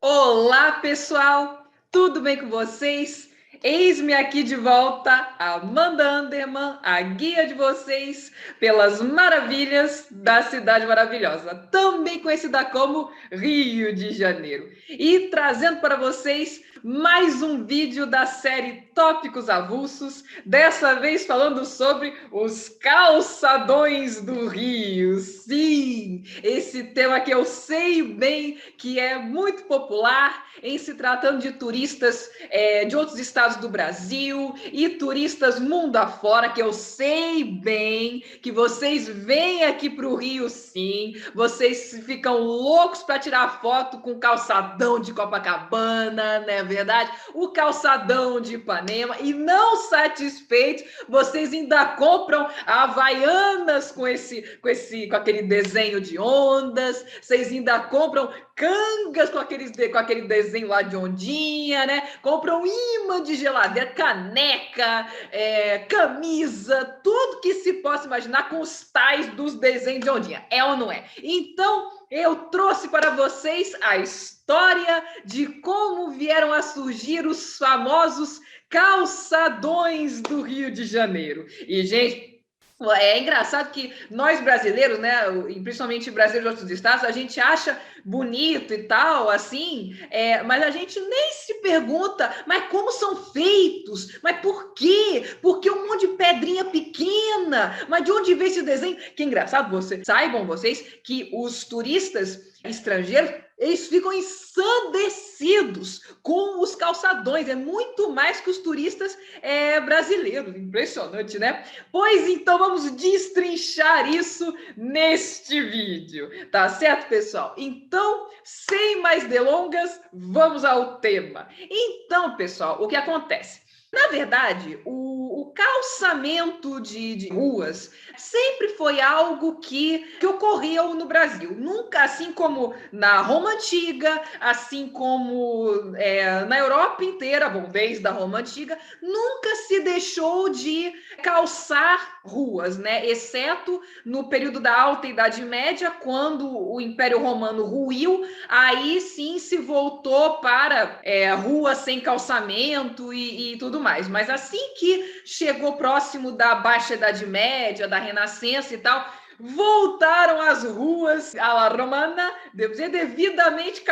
Olá, pessoal! Tudo bem com vocês? Eis-me aqui de volta, Amanda Anderman, a guia de vocês pelas maravilhas da cidade maravilhosa, também conhecida como Rio de Janeiro. E trazendo para vocês mais um vídeo da série Tópicos Avulsos, dessa vez falando sobre os calçadões do Rio. Sim, esse tema que eu sei bem que é muito popular em se tratando de turistas de outros estados do Brasil e turistas mundo afora, que eu sei bem que vocês vêm aqui para o Rio, sim, vocês ficam loucos para tirar foto com o calçadão de Copacabana, não é verdade? O calçadão de Ipanema, e não satisfeitos, vocês ainda compram Havaianas com aquele desenho de ondas, vocês ainda compram cangas com aquele desenho lá de ondinha, né? Compram imã de geladeira, caneca, camisa, tudo que se possa imaginar com os tais dos desenhos de ondinha. É ou não é? Então, eu trouxe para vocês a história de como vieram a surgir os famosos calçadões do Rio de Janeiro. E, gente, é engraçado que nós brasileiros, né, principalmente brasileiros de outros estados, a gente acha bonito e tal, assim, mas a gente nem se pergunta, mas como são feitos? Mas por quê? Porque um monte de pedrinha pequena, mas de onde vem esse desenho? Que engraçado, saibam vocês que os turistas estrangeiros, eles ficam ensandecidos com os calçadões, é muito mais que os turistas brasileiros, impressionante, né? Pois então vamos destrinchar isso neste vídeo, tá certo, pessoal? Então, sem mais delongas, vamos ao tema. Então, pessoal, o que acontece? Na verdade, o calçamento de ruas sempre foi algo que ocorreu no Brasil. Nunca, assim como na Roma Antiga, assim como na Europa inteira, bom, desde a Roma Antiga, nunca se deixou de calçar ruas, né? Exceto no período da Alta Idade Média, quando o Império Romano ruiu, aí sim se voltou para ruas sem calçamento e tudo mais. Mas assim que chegou próximo da Baixa Idade Média, da Renascença e tal, voltaram as ruas à la romana devidamente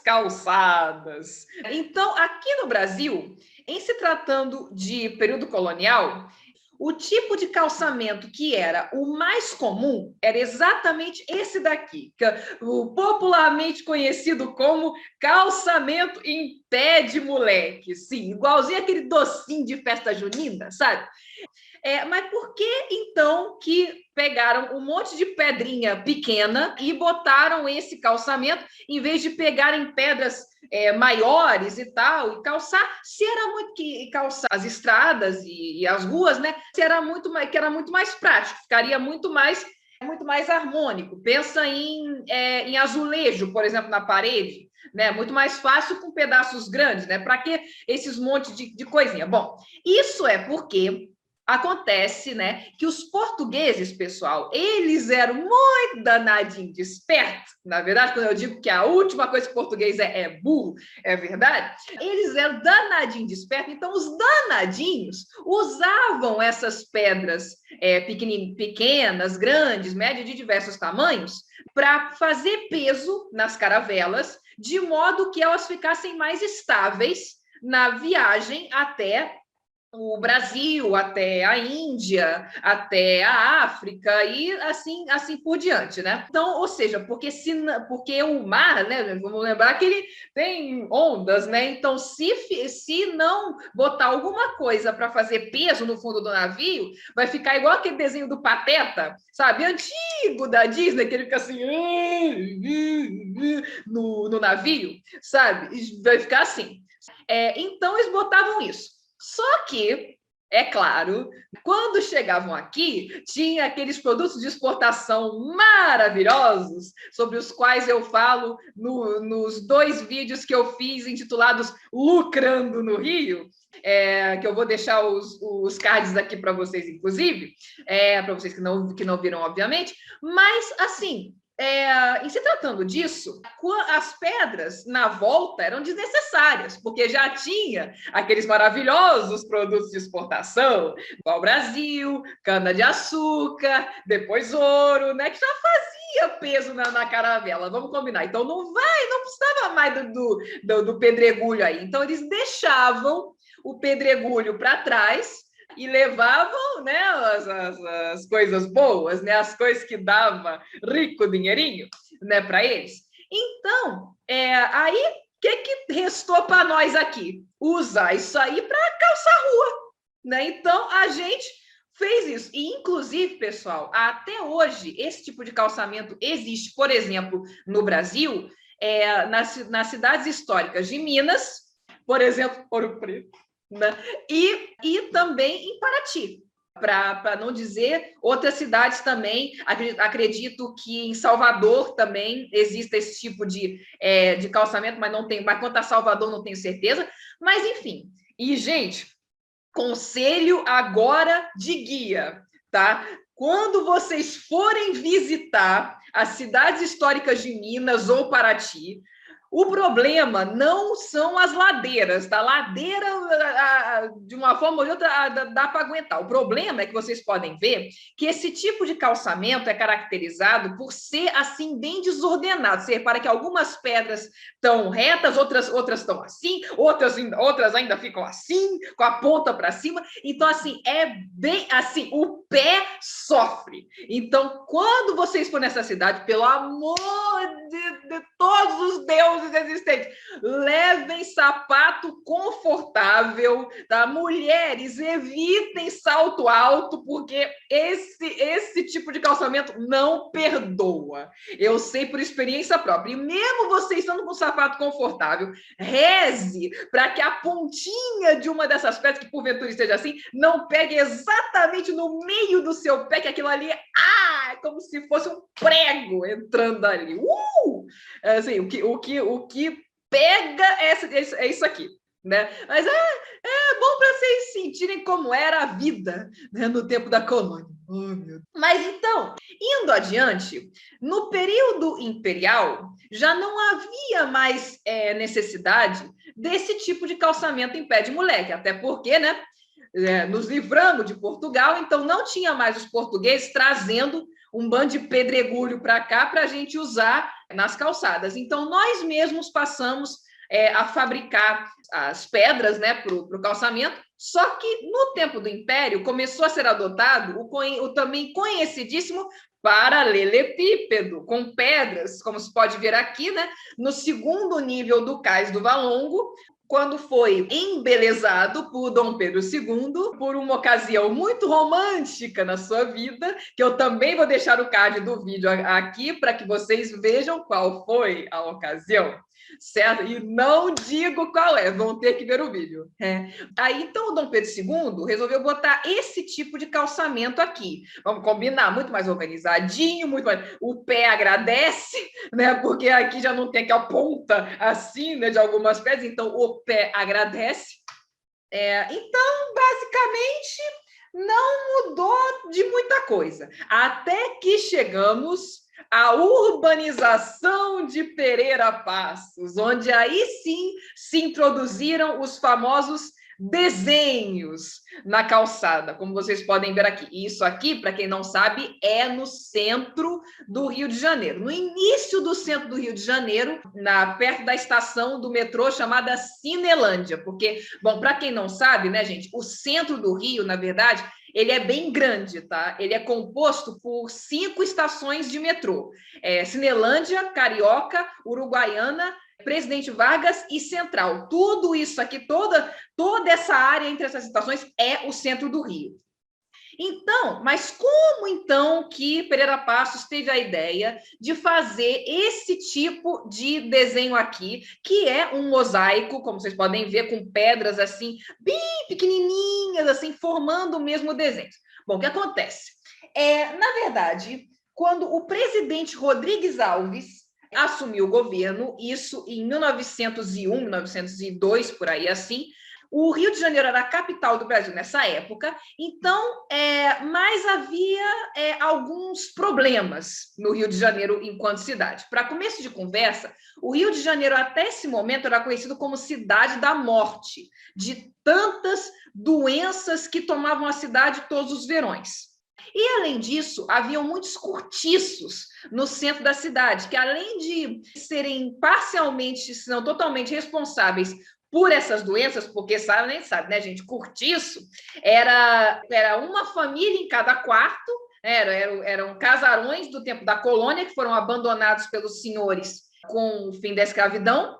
calçadas. Então, aqui no Brasil, em se tratando de período colonial, o tipo de calçamento que era o mais comum era exatamente esse daqui, o popularmente conhecido como calçamento em pé de moleque. Sim, igualzinho aquele docinho de festa junina, sabe? Mas por que, então, que pegaram um monte de pedrinha pequena e botaram esse calçamento, em vez de pegarem pedras maiores e tal, e calçar, se era muito que calçar as estradas e as ruas, né? Se era muito mais, que era muito mais prático, ficaria muito mais harmônico. Pensa em azulejo, por exemplo, na parede, né? Muito mais fácil com pedaços grandes, né? Para que esses montes de coisinha? Bom, isso é porque acontece, né, que os portugueses, pessoal, eles eram muito danadinho de esperto. Na verdade, quando eu digo que a última coisa que o português é burro, é verdade. Eles eram danadinho de esperto, então os danadinhos usavam essas pedras pequenas, grandes, médias, de diversos tamanhos, para fazer peso nas caravelas, de modo que elas ficassem mais estáveis na viagem até o Brasil, até a Índia, até a África e assim por diante, né? Então, ou seja, porque o mar, né? Vamos lembrar que ele tem ondas, né? Então, se não botar alguma coisa para fazer peso no fundo do navio, vai ficar igual aquele desenho do Pateta, sabe? Antigo da Disney, que ele fica assim no navio, sabe? Vai ficar assim. Então, eles botavam isso. Só que, é claro, quando chegavam aqui, tinha aqueles produtos de exportação maravilhosos, sobre os quais eu falo nos 2 vídeos que eu fiz intitulados Lucrando no Rio, que eu vou deixar os cards aqui para vocês, inclusive, para vocês que não viram, obviamente. Mas, assim, Em se tratando disso, as pedras na volta eram desnecessárias, porque já tinha aqueles maravilhosos produtos de exportação, igual Brasil, cana-de-açúcar, depois ouro, né, que já fazia peso na caravela, vamos combinar. Então não precisava mais do pedregulho aí. Então eles deixavam o pedregulho para trás e levavam, né, as coisas boas, né, as coisas que dava rico dinheirinho, né, para eles. Então, aí o que restou para nós aqui? Usar isso aí para calçar rua, né? Então a gente fez isso. E, inclusive, pessoal, até hoje, esse tipo de calçamento existe, por exemplo, no Brasil, nas cidades históricas de Minas, por exemplo, Ouro Preto, né? E também em Paraty, para não dizer outras cidades também. Acredito que em Salvador também existe esse tipo de calçamento, mas não tem, mas quanto a Salvador não tenho certeza. Mas enfim, e gente, conselho agora de guia, tá? Quando vocês forem visitar as cidades históricas de Minas ou Paraty, o problema não são as ladeiras, tá? Ladeira, de uma forma ou de outra, dá para aguentar. O problema é que vocês podem ver que esse tipo de calçamento é caracterizado por ser, assim, bem desordenado. Você repara que algumas pedras estão retas, outras estão assim, outras ainda ficam assim, com a ponta para cima. Então, assim, é bem assim, o pé sofre. Então, quando vocês forem nessa cidade, pelo amor de todos os deuses existentes, levem sapato confortável, tá? Mulheres, evitem salto alto, porque esse tipo de calçamento não perdoa. Eu sei por experiência própria. E mesmo você estando com sapato confortável, reze para que a pontinha de uma dessas pedras, que porventura esteja assim, não pegue exatamente no meio do seu pé, que aquilo ali é como se fosse um prego entrando ali. Assim, o que pega é isso aqui, né? Mas é bom para vocês sentirem como era a vida, né, no tempo da colônia. Oh, meu Deus. Mas então, indo adiante, no período imperial, já não havia mais necessidade desse tipo de calçamento em pé de moleque, até porque, né, nos livramos de Portugal, então não tinha mais os portugueses trazendo um bando de pedregulho para cá para a gente usar nas calçadas. Então, nós mesmos passamos a fabricar as pedras, né, para o calçamento, só que no tempo do Império começou a ser adotado o também conhecidíssimo paralelepípedo, com pedras, como se pode ver aqui, né, no segundo nível do cais do Valongo, quando foi embelezado por Dom Pedro II, por uma ocasião muito romântica na sua vida, que eu também vou deixar o card do vídeo aqui para que vocês vejam qual foi a ocasião, certo? E não digo qual é, vão ter que ver o vídeo. Aí, então, o Dom Pedro II resolveu botar esse tipo de calçamento aqui. Vamos combinar, muito mais organizadinho, muito mais... O pé agradece, né? Porque aqui já não tem aquela ponta assim, né, de algumas pedras, então o pé agradece. Então, basicamente, não mudou de muita coisa. Até que chegamos à urbanização de Pereira Passos, onde aí sim se introduziram os famosos desenhos na calçada, como vocês podem ver aqui. Isso aqui, para quem não sabe, é no centro do Rio de Janeiro. No início do centro do Rio de Janeiro, perto da estação do metrô chamada Cinelândia, porque, bom, para quem não sabe, né, gente, o centro do Rio, na verdade, ele é bem grande, tá? Ele é composto por 5 estações de metrô. Cinelândia, Carioca, Uruguaiana, Presidente Vargas e Central. Tudo isso aqui, toda essa área entre essas estações é o centro do Rio. Então, mas como então que Pereira Passos teve a ideia de fazer esse tipo de desenho aqui, que é um mosaico, como vocês podem ver, com pedras assim, bem pequenininhas, assim, formando o mesmo desenho? Bom, o que acontece? Na verdade, quando o presidente Rodrigues Alves assumiu o governo, isso em 1901, 1902, por aí assim, O Rio de Janeiro era a capital do Brasil nessa época, então, mas havia alguns problemas no Rio de Janeiro enquanto cidade. Para começo de conversa, o Rio de Janeiro, até esse momento, era conhecido como cidade da morte, de tantas doenças que tomavam a cidade todos os verões. E, além disso, haviam muitos cortiços no centro da cidade, que, além de serem parcialmente, se não totalmente responsáveis por essas doenças, porque nem sabe, né, gente? Cortiço era uma família em cada quarto, eram casarões do tempo da colônia, que foram abandonados pelos senhores com o fim da escravidão,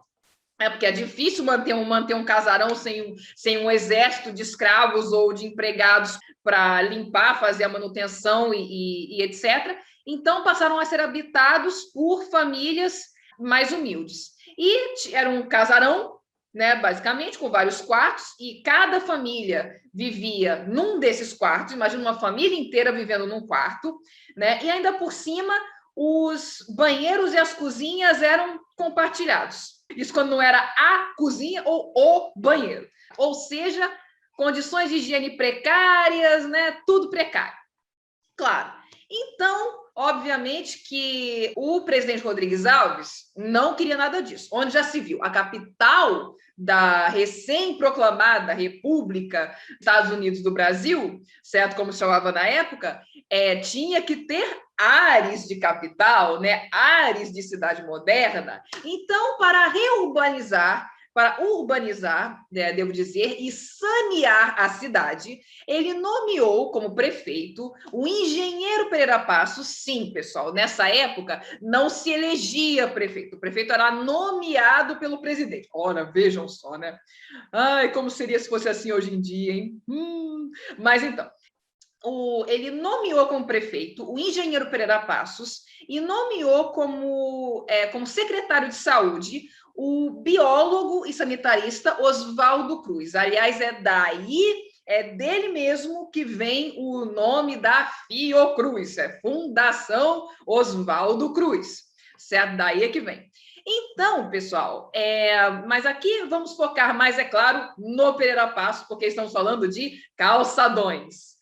porque é difícil manter um casarão sem um exército de escravos ou de empregados para limpar, fazer a manutenção e etc. Então, passaram a ser habitados por famílias mais humildes. E era um casarão, né, basicamente, com vários quartos, e cada família vivia num desses quartos. Imagina uma família inteira vivendo num quarto, né? E ainda por cima, os banheiros e as cozinhas eram compartilhados. Isso quando não era a cozinha ou o banheiro. Ou seja, condições de higiene precárias, né? Tudo precário. Claro. Então, obviamente que o presidente Rodrigues Alves não queria nada disso. Onde já se viu, a capital da recém-proclamada República dos Estados Unidos do Brasil, certo? Como se chamava na época, tinha que ter ares de capital, né? Ares de cidade moderna. Então, para urbanizar, né, devo dizer, e sanear a cidade, ele nomeou como prefeito o engenheiro Pereira Passos. Sim, pessoal, nessa época não se elegia prefeito, o prefeito era nomeado pelo presidente. Ora, vejam só, né? Ai, como seria se fosse assim hoje em dia, hein? Mas então, ele nomeou como prefeito o engenheiro Pereira Passos e nomeou como secretário de saúde o biólogo e sanitarista Oswaldo Cruz. Aliás, é dele mesmo que vem o nome da Fiocruz, Fundação Oswaldo Cruz, certo? Daí é que vem. Então, pessoal, mas aqui vamos focar mais, é claro, no Pereira Passos, porque estamos falando de calçadões.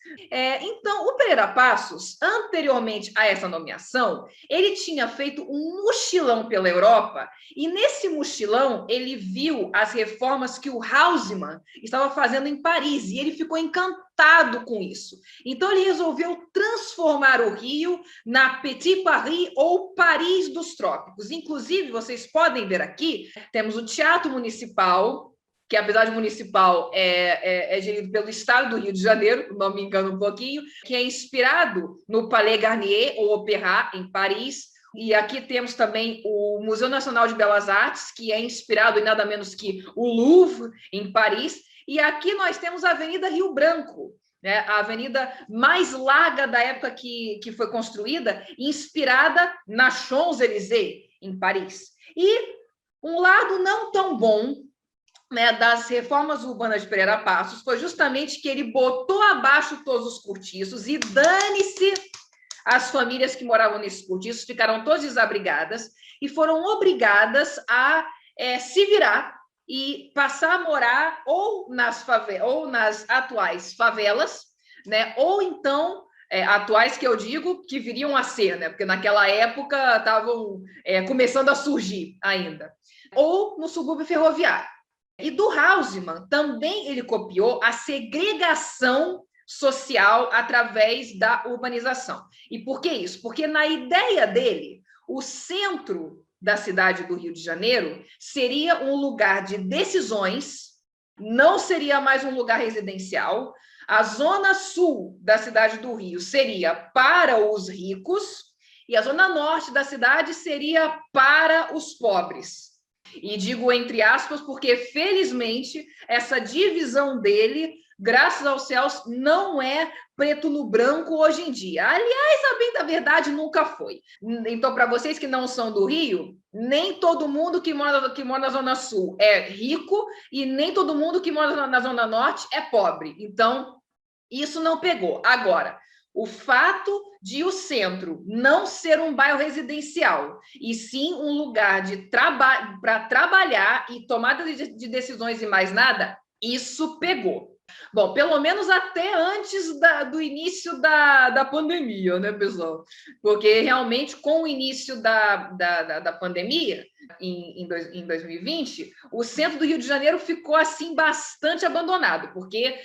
Então, o Pereira Passos, anteriormente a essa nomeação, ele tinha feito um mochilão pela Europa e nesse mochilão ele viu as reformas que o Haussmann estava fazendo em Paris e ele ficou encantado com isso. Então, ele resolveu transformar o Rio na Petit Paris ou Paris dos Trópicos. Inclusive, vocês podem ver aqui, temos o Teatro Municipal, que apesar de municipal é gerido pelo Estado do Rio de Janeiro, não me engano um pouquinho, que é inspirado no Palais Garnier ou Opéra, em Paris. E aqui temos também o Museu Nacional de Belas Artes, que é inspirado em nada menos que o Louvre, em Paris. E aqui nós temos a Avenida Rio Branco, né? A avenida mais larga da época que foi construída, inspirada na Champs-Élysées, em Paris. E um lado não tão bom, né, das reformas urbanas de Pereira Passos foi justamente que ele botou abaixo todos os cortiços e dane-se as famílias que moravam nesses cortiços, ficaram todas desabrigadas e foram obrigadas a se virar e passar a morar ou nas atuais favelas, né, ou então atuais que eu digo que viriam a ser, né, porque naquela época estavam começando a surgir ainda, ou no subúrbio ferroviário. E do Haussmann também ele copiou a segregação social através da urbanização. E por que isso? Porque na ideia dele, o centro da cidade do Rio de Janeiro seria um lugar de decisões, não seria mais um lugar residencial. A zona sul da cidade do Rio seria para os ricos e a zona norte da cidade seria para os pobres. E digo entre aspas, porque, felizmente, essa divisão dele, graças aos céus, não é preto no branco hoje em dia. Aliás, a bem da verdade, nunca foi. Então, para vocês que não são do Rio, nem todo mundo que mora na Zona Sul é rico e nem todo mundo que mora na Zona Norte é pobre. Então, isso não pegou. Agora, o fato de o centro não ser um bairro residencial, e sim um lugar para trabalhar e tomada de decisões e mais nada, isso pegou. Bom, pelo menos até antes do início da pandemia, né, pessoal? Porque realmente, com o início da pandemia, em 2020, o centro do Rio de Janeiro ficou assim bastante abandonado, porque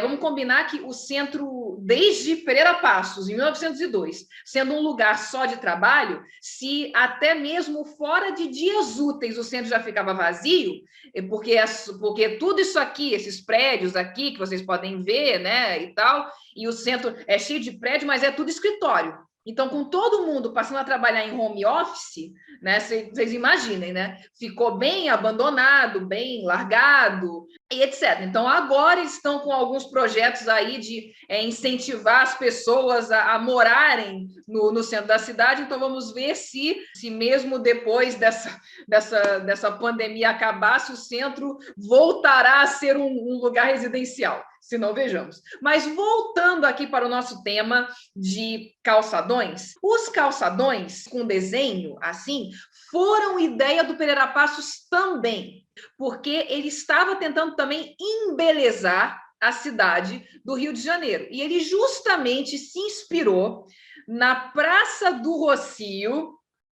vamos combinar que o centro, desde Pereira Passos, em 1902, sendo um lugar só de trabalho, se até mesmo fora de dias úteis o centro já ficava vazio, porque tudo isso aqui, esses prédios aqui que vocês podem ver, né, e tal, e o centro é cheio de prédio, mas é tudo escritório. Então, com todo mundo passando a trabalhar em home office, né, vocês imaginem, né, ficou bem abandonado, bem largado, e etc. Então, agora estão com alguns projetos aí de incentivar as pessoas a morarem no centro da cidade. Então, vamos ver se mesmo depois dessa pandemia acabar, se o centro voltará a ser um lugar residencial. Se não, vejamos. Mas voltando aqui para o nosso tema de calçadões, os calçadões com desenho assim foram ideia do Pereira Passos também, porque ele estava tentando também embelezar a cidade do Rio de Janeiro. E ele justamente se inspirou na Praça do Rossio,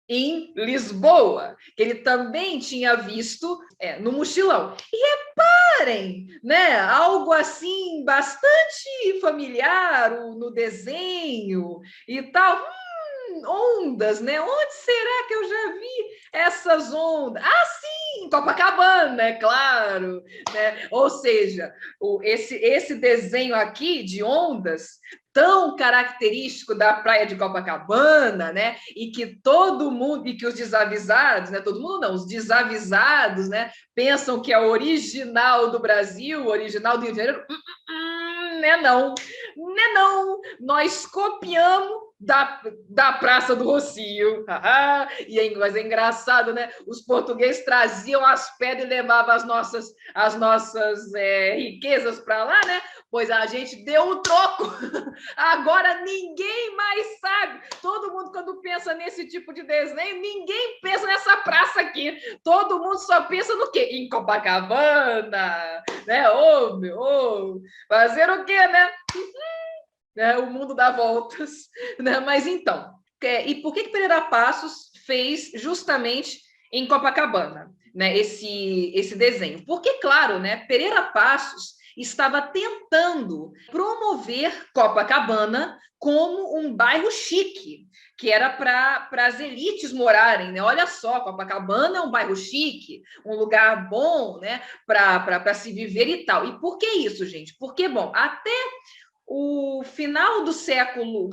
em Lisboa, que ele também tinha visto no mochilão. E reparem, né, algo assim bastante familiar no desenho e tal. Ondas, né? Onde será que eu já vi essas ondas? Ah, sim, Copacabana, é claro, né? Ou seja, esse desenho aqui de ondas tão característico da praia de Copacabana, né? E que todo mundo, e que os desavisados, né? Todo mundo não, os desavisados, né? Pensam que é o original do Brasil, original do Rio de Janeiro. Né não, né não, nós copiamos da Praça do Rossio. Mas é engraçado, né? Os portugueses traziam as pedras e levavam as nossas riquezas para lá, né? Pois a gente deu um troco. Agora ninguém mais sabe. Todo mundo, quando pensa nesse tipo de desenho, ninguém pensa nessa praça aqui. Todo mundo só pensa no quê? Em Copacabana, né? Fazer o quê, né? O mundo dá voltas, né? Mas então, e por que Pereira Passos fez justamente em Copacabana, né? Esse desenho? Porque, claro, né? Pereira Passos estava tentando promover Copacabana como um bairro chique, que era para as elites morarem, né? Olha só, Copacabana é um bairro chique, um lugar bom, né? Para se viver e tal. E por que isso, gente? Porque, bom, até o final do século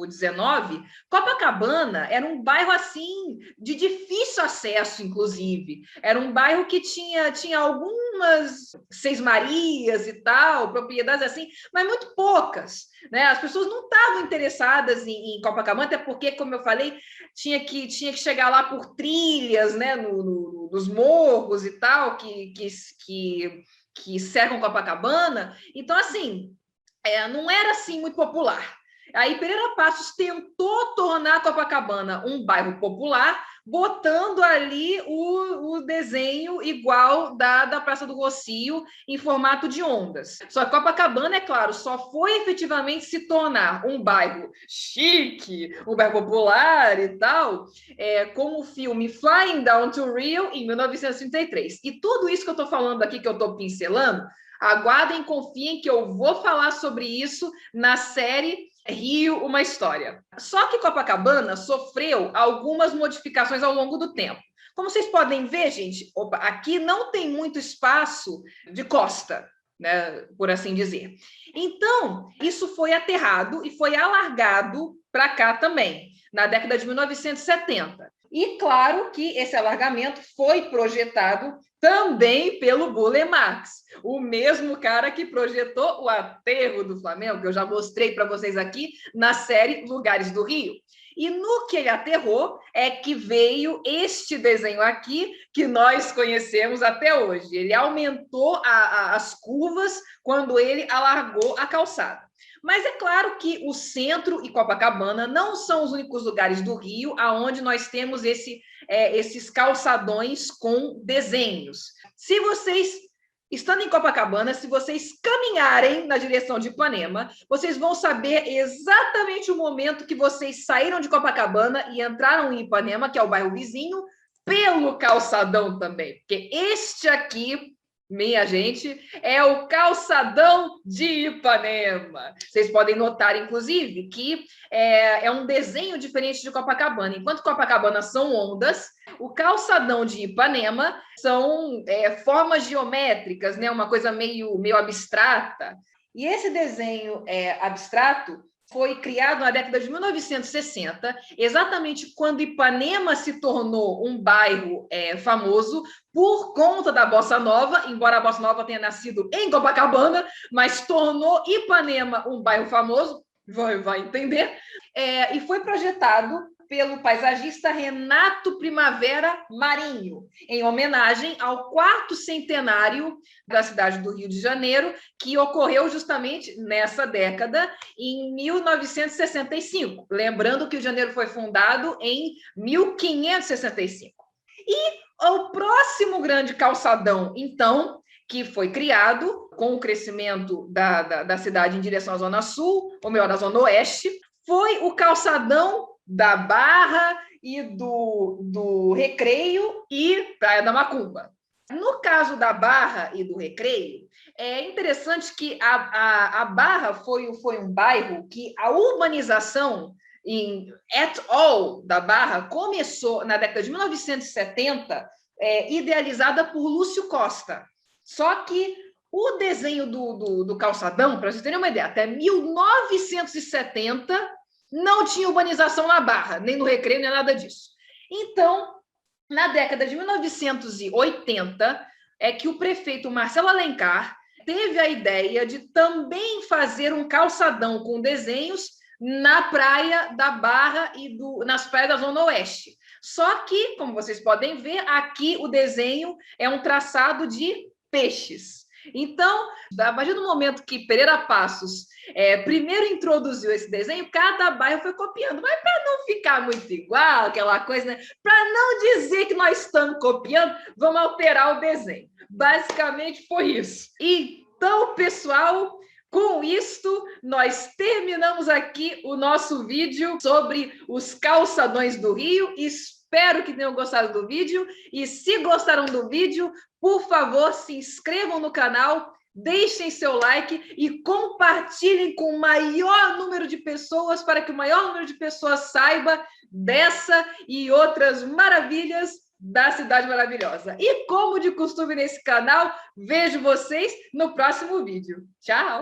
XIX, Copacabana era um bairro assim de difícil acesso, inclusive. Era um bairro que tinha algumas Seis Marias e tal, propriedades assim, mas muito poucas, né? As pessoas não estavam interessadas em Copacabana, até porque, como eu falei, tinha que chegar lá por trilhas, né? Nos morros e tal, que cercam Copacabana. Então, assim, não era assim muito popular. Aí Pereira Passos tentou tornar Copacabana um bairro popular, botando ali o desenho igual da Praça do Rossio em formato de ondas. Só que Copacabana, é claro, só foi efetivamente se tornar um bairro chique, um bairro popular e tal, com o filme Flying Down to Rio, em 1933. E tudo isso que eu estou falando aqui, que eu estou pincelando, aguardem, confiem que eu vou falar sobre isso na série Rio, uma História. Só que Copacabana sofreu algumas modificações ao longo do tempo. Como vocês podem ver, gente, aqui não tem muito espaço de costa, né, por assim dizer. Então, isso foi aterrado e foi alargado para cá também, na década de 1970. E claro que esse alargamento foi projetado também pelo Burle Marx, o mesmo cara que projetou o aterro do Flamengo, que eu já mostrei para vocês aqui na série Lugares do Rio. E no que ele aterrou é que veio este desenho aqui, que nós conhecemos até hoje. Ele aumentou as curvas quando ele alargou a calçada. Mas é claro que o centro e Copacabana não são os únicos lugares do Rio aonde nós temos esses calçadões com desenhos. Se vocês Estando em Copacabana, se vocês caminharem na direção de Ipanema, vocês vão saber exatamente o momento que vocês saíram de Copacabana e entraram em Ipanema, que é o bairro vizinho, pelo calçadão também. Porque este aqui, minha gente, é o calçadão de Ipanema. Vocês podem notar, inclusive, que é um desenho diferente de Copacabana. Enquanto Copacabana são ondas, o calçadão de Ipanema são formas geométricas, né? Uma coisa meio abstrata. E esse desenho abstrato foi criado na década de 1960, exatamente quando Ipanema se tornou um bairro famoso por conta da Bossa Nova, embora a Bossa Nova tenha nascido em Copacabana, mas tornou Ipanema um bairro famoso, vai entender, e foi projetado pelo paisagista Renato Primavera Marinho, em homenagem ao 4º centenário da cidade do Rio de Janeiro, que ocorreu justamente nessa década, em 1965. Lembrando que o Rio de Janeiro foi fundado em 1565. E o próximo grande calçadão, então, que foi criado com o crescimento da cidade em direção à Zona Sul, ou melhor, à Zona Oeste, foi o calçadão da Barra e do Recreio e Praia da Macumba. No caso da Barra e do Recreio, é interessante que a Barra foi um bairro que a urbanização at all da Barra começou na década de 1970, idealizada por Lúcio Costa. Só que o desenho do calçadão, para vocês terem uma ideia, até 1970 não tinha urbanização na Barra, nem no Recreio, nem nada disso. Então, na década de 1980, é que o prefeito Marcelo Alencar teve a ideia de também fazer um calçadão com desenhos na praia da Barra e nas praias da Zona Oeste. Só que, como vocês podem ver, aqui o desenho é um traçado de peixes. Então, a partir do momento que Pereira Passos primeiro introduziu esse desenho, cada bairro foi copiando, mas para não ficar muito igual, aquela coisa, né? Para não dizer que nós estamos copiando, vamos alterar o desenho. Basicamente foi isso. Então, pessoal, com isto, nós terminamos aqui o nosso vídeo sobre os calçadões do Rio. Espero que tenham gostado do vídeo. E se gostaram do vídeo, por favor, se inscrevam no canal, deixem seu like e compartilhem com o maior número de pessoas, para que o maior número de pessoas saiba dessa e outras maravilhas da Cidade Maravilhosa. E como de costume nesse canal, vejo vocês no próximo vídeo. Tchau!